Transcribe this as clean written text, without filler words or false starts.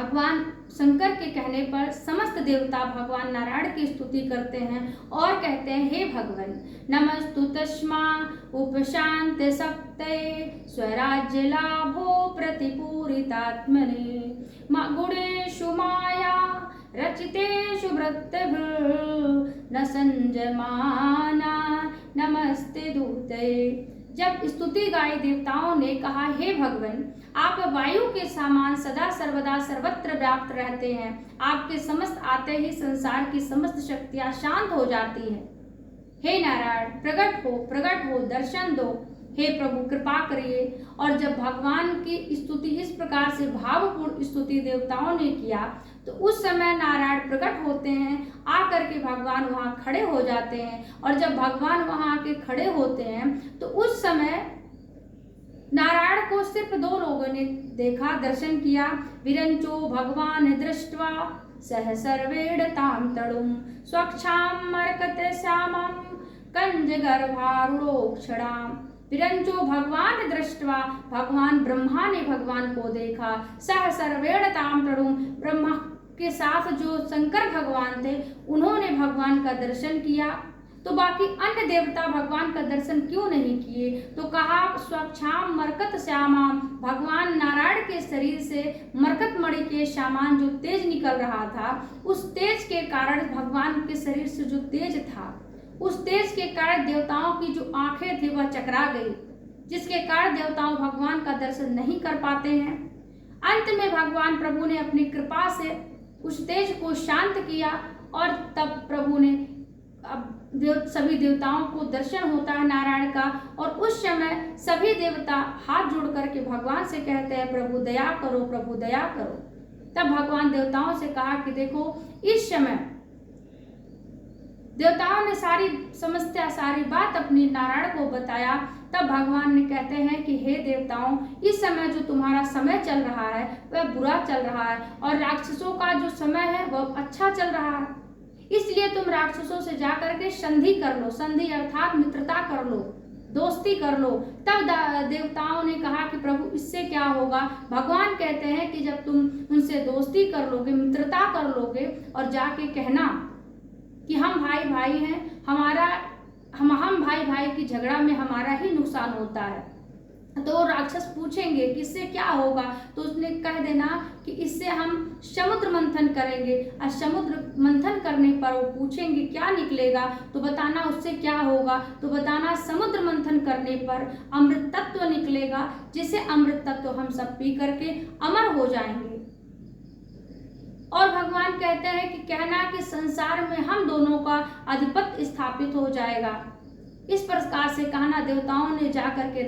भगवान शंकर के कहने पर समस्त देवता भगवान नारायण की स्तुति करते हैं और कहते हैं, हे भगवान, नमस्तु तस्मा उपशांत सप्ते स्वराज्य लाभो प्रतिपूरितात्मने गुणेषु माया रचितेषु वृत्तिभिर्न संजमाना नमस्ते दूते। जब स्तुति गाई देवताओं ने कहा, हे भगवान, आप वायु के समान सदा सर्वदा सर्वत्र व्याप्त रहते हैं। आपके समस्त आते ही संसार की समस्त शक्तियां शांत हो जाती हैं। हे नारायण, प्रकट हो, दर्शन दो। हे प्रभु, कृपा करिए। और जब भगवान की स्तुति इस प्रकार से भावपूर्ण स्तुति देवताओं ने किया तो उस समय नारायण प्रकट होते हैं, आकर के भगवान वहां खड़े हो जाते हैं। और जब भगवान वहां आके खड़े होते हैं तो उस समय नारायण को सिर्फ 2 लोगों ने देखा, दर्शन किया। विरंचो भगवान दृष्ट्वा सह सर्वेण ताम तड़ुम स्वच्छाम मरकते श्यामम कंज गर्भारूढ़ोक्षणाम। विरंचो भगवान दृष्ट्वा, भगवान ब्रह्मा ने भगवान को देखा। सह सर्वेण ताम तड़ुम, ब्रह्मा के साथ जो शंकर भगवान थे उन्होंने भगवान का दर्शन किया। तो बाकी अन्य देवता भगवान का दर्शन क्यों नहीं किए? तो कहा, स्वच्छाम मरकत श्यामाम, भगवान नारायण के शरीर से मरकत मणि के समान जो तेज निकल रहा था, उस तेज के कारण भगवान के शरीर से जो तेज था, उस तेज के कारण देवताओं की जो आंखें थी वह चकरा गई, जिसके कारण देवताओं भगवान का दर्शन नहीं कर पाते हैं। अंत में भगवान प्रभु ने अपनी कृपा से उस तेज को शांत किया और तब प्रभु ने सभी देवताओं को दर्शन होता है नारायण का। और उस समय सभी देवता हाथ जोड़ करके भगवान से कहते हैं, प्रभु दया करो, प्रभु दया करो। तब भगवान देवताओं से कहा कि देखो, इस समय देवताओं ने सारी समस्या, सारी बात अपनी नारायण को बताया। तब भगवान ने कहते हैं कि हे देवताओं, इस समय जो तुम्हारा समय चल रहा है वह बुरा चल रहा है और राक्षसों का जो समय है वह अच्छा चल रहा है। इसलिए तुम राक्षसों से जाकर के संधि कर लो, संधि अर्थात मित्रता कर लो, दोस्ती कर लो। तब देवताओं ने कहा कि प्रभु इससे क्या होगा? भगवान कहते हैं कि जब तुम उनसे दोस्ती कर लोगे, मित्रता कर लोगे और जाके कहना कि हम भाई भाई हैं, हम भाई भाई की झगड़ा में हमारा ही नुकसान होता है, तो राक्षस पूछेंगे कि इससे क्या होगा? तो उसने कह देना कि इससे हम समुद्र मंथन करेंगे। और समुद्र मंथन करने पर वो पूछेंगे क्या निकलेगा, तो बताना उससे क्या होगा। तो बताना समुद्र मंथन करने पर अमृत तत्व निकलेगा, जिसे अमृत तत्व हम सब पी करके अमर हो जाएंगे। और भगवान कहते हैं कि कहना कि संसार में हम दोनों का आधिपत्य स्थापित हो जाएगा। इस प्रकार से कहना देवताओं ने जाकर के